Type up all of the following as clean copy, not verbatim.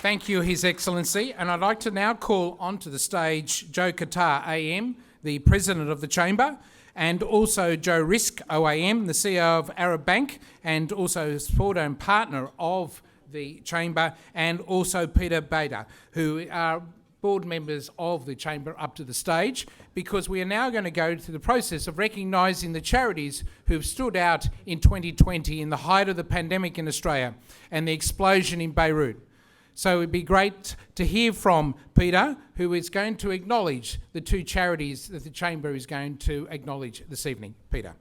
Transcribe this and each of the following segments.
Thank you, His Excellency. And I'd like to now call onto the stage Joe Qatar AM, the President of the Chamber, and also Joe Risk OAM, the CEO of Arab Bank, and also supporter and partner of the Chamber, and also Peter Bader, who are board members of the Chamber, up to the stage, because we are now going to go through the process of recognising the charities who've stood out in 2020 in the height of the pandemic in Australia and the explosion in Beirut. So it'd be great to hear from Peter, who is going to acknowledge the two charities that the Chamber is going to acknowledge this evening. Peter.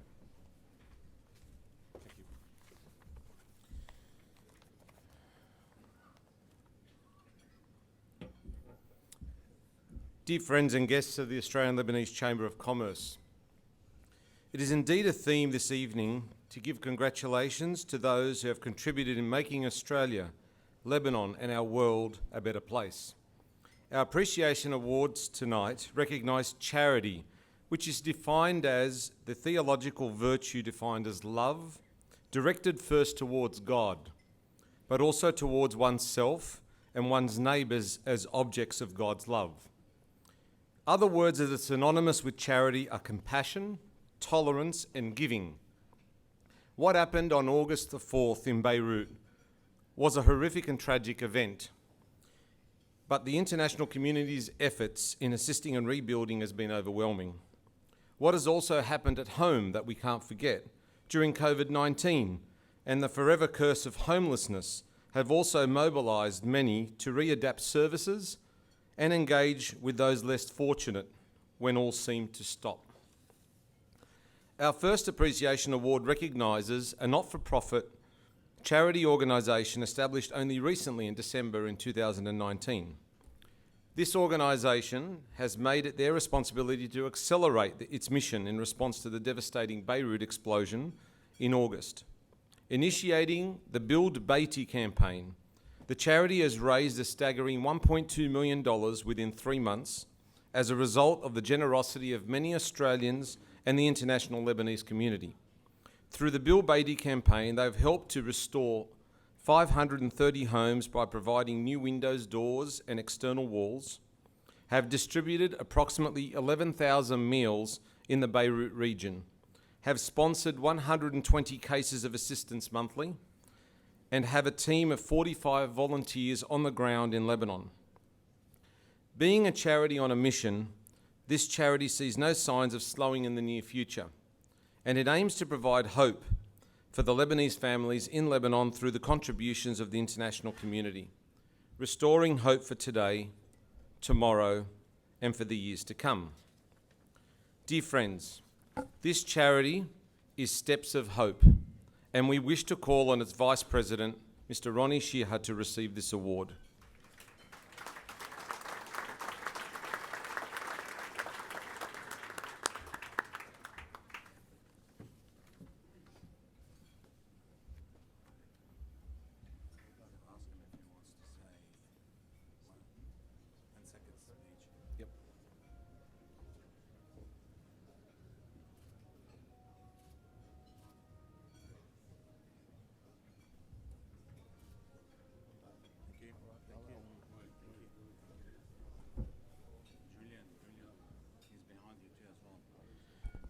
Dear friends and guests of the Australian Lebanese Chamber of Commerce, it is indeed a theme this evening to give congratulations to those who have contributed in making Australia, Lebanon and our world a better place. Our appreciation awards tonight recognise charity, which is defined as the theological virtue defined as love, directed first towards God, but also towards oneself and one's neighbours as objects of God's love. Other words that are synonymous with charity are compassion, tolerance and giving. What happened on August the 4th in Beirut was a horrific and tragic event, but the international community's efforts in assisting and rebuilding has been overwhelming. What has also happened at home that we can't forget during COVID-19 and the forever curse of homelessness have also mobilised many to readapt services and engage with those less fortunate when all seemed to stop. Our first appreciation award recognises a not-for-profit charity organisation established only recently in December in 2019. This organisation has made it their responsibility to accelerate its mission in response to the devastating Beirut explosion in August. Initiating the Build Beatty campaign, the charity has raised a staggering $1.2 million within 3 months as a result of the generosity of many Australians and the international Lebanese community. Through the Build Beatty campaign, they've helped to restore 530 homes by providing new windows, doors and external walls, have distributed approximately 11,000 meals in the Beirut region, have sponsored 120 cases of assistance monthly, and have a team of 45 volunteers on the ground in Lebanon. Being a charity on a mission, this charity sees no signs of slowing in the near future, and it aims to provide hope for the Lebanese families in Lebanon through the contributions of the international community, restoring hope for today, tomorrow, and for the years to come. Dear friends, this charity is Steps of Hope, and we wish to call on its Vice President, Mr. Ronnie Sheeha, to receive this award.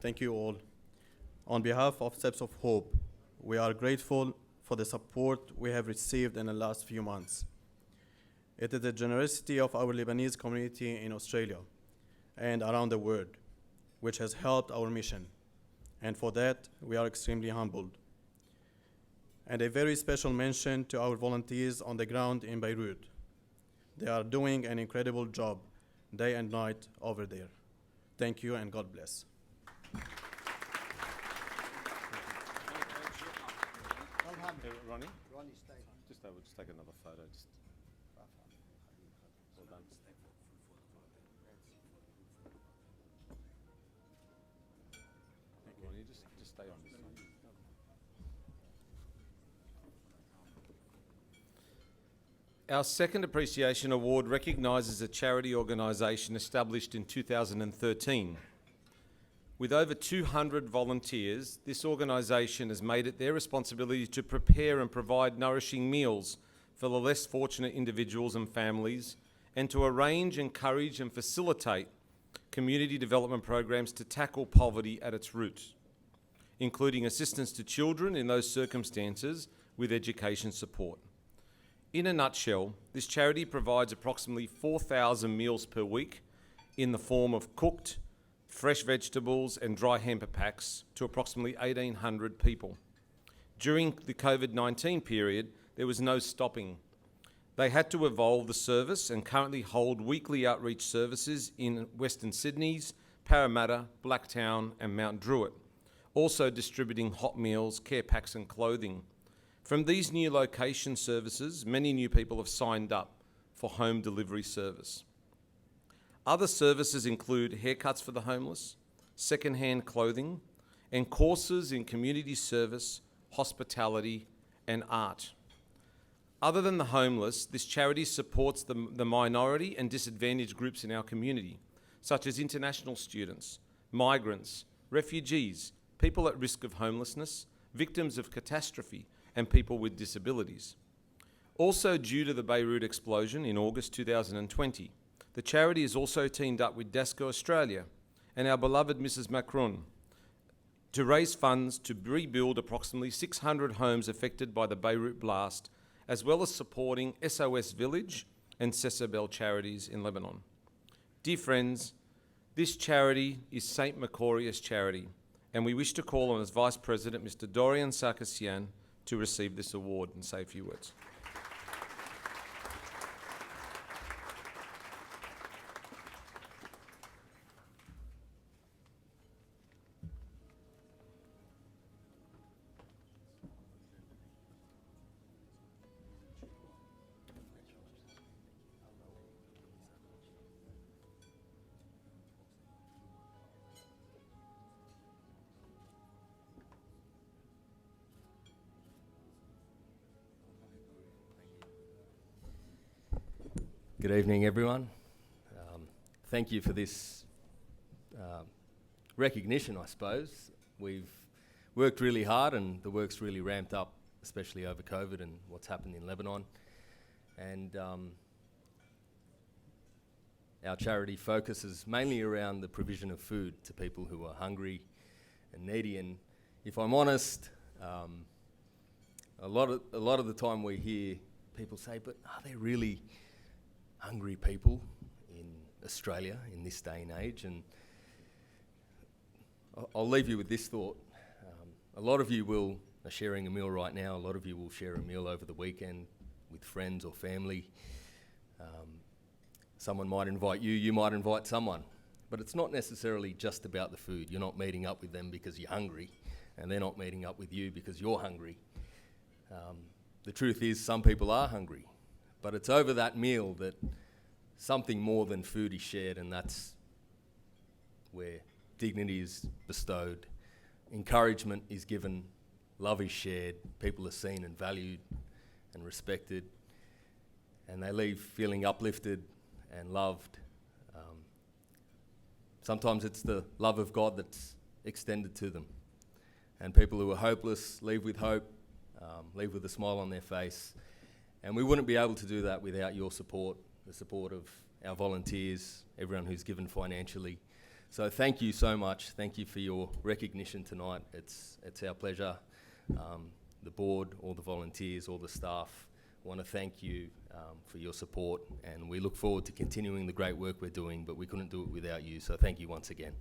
Thank you all. On behalf of Steps of Hope, we are grateful for the support we have received in the last few months. It is the generosity of our Lebanese community in Australia and around the world which has helped our mission, and for that we are extremely humbled. And a very special mention to our volunteers on the ground in Beirut. They are doing an incredible job day and night over there. Thank you and God bless. Ronnie? Just take another photo. Well done. Ronnie, just stay on this one. Our second appreciation award recognises a charity organisation established in 2013. With over 200 volunteers, this organisation has made it their responsibility to prepare and provide nourishing meals for the less fortunate individuals and families, and to arrange, encourage and facilitate community development programs to tackle poverty at its roots, including assistance to children in those circumstances with education support. In a nutshell, this charity provides approximately 4,000 meals per week in the form of cooked, fresh vegetables and dry hamper packs to approximately 1,800 people. During the COVID-19 period, there was no stopping. They had to evolve the service and currently hold weekly outreach services in Western Sydney's, Parramatta, Blacktown and Mount Druitt, also distributing hot meals, care packs and clothing. From these new location services, many new people have signed up for home delivery service. Other services include haircuts for the homeless, second-hand clothing, and courses in community service, hospitality, and art. Other than the homeless, this charity supports the minority and disadvantaged groups in our community, such as international students, migrants, refugees, people at risk of homelessness, victims of catastrophe, and people with disabilities. Also, due to the Beirut explosion in August 2020, the charity has also teamed up with DASCO Australia and our beloved Mrs. Macron to raise funds to rebuild approximately 600 homes affected by the Beirut blast, as well as supporting SOS Village and Sesabel charities in Lebanon. Dear friends, this charity is St. Macorius Charity, and we wish to call on as Vice President Mr. Dorian Sarkisian to receive this award and say a few words. Good evening, everyone. Thank you for this recognition, I suppose. We've worked really hard and the work's really ramped up, especially over COVID and what's happened in Lebanon. And our charity focuses mainly around the provision of food to people who are hungry and needy. And if I'm honest, a lot of the time we hear people say, but are there really hungry people in Australia in this day and age? And I'll leave you with this thought. A lot of you are sharing a meal right now. A lot of you will share a meal over the weekend with friends or family. Someone might invite you, you might invite someone. But it's not necessarily just about the food. You're not meeting up with them because you're hungry, and they're not meeting up with you because you're hungry. The truth is, some people are hungry. But it's over that meal that something more than food is shared, and that's where dignity is bestowed, encouragement is given, love is shared, people are seen and valued and respected, and they leave feeling uplifted and loved. Sometimes it's the love of God that's extended to them. And people who are hopeless leave with hope, leave with a smile on their face. And we wouldn't be able to do that without your support, the support of our volunteers, everyone who's given financially. So thank you so much. Thank you for your recognition tonight. It's our pleasure. The board, all the volunteers, all the staff, want to thank you for your support, and we look forward to continuing the great work we're doing, but we couldn't do it without you. So thank you once again.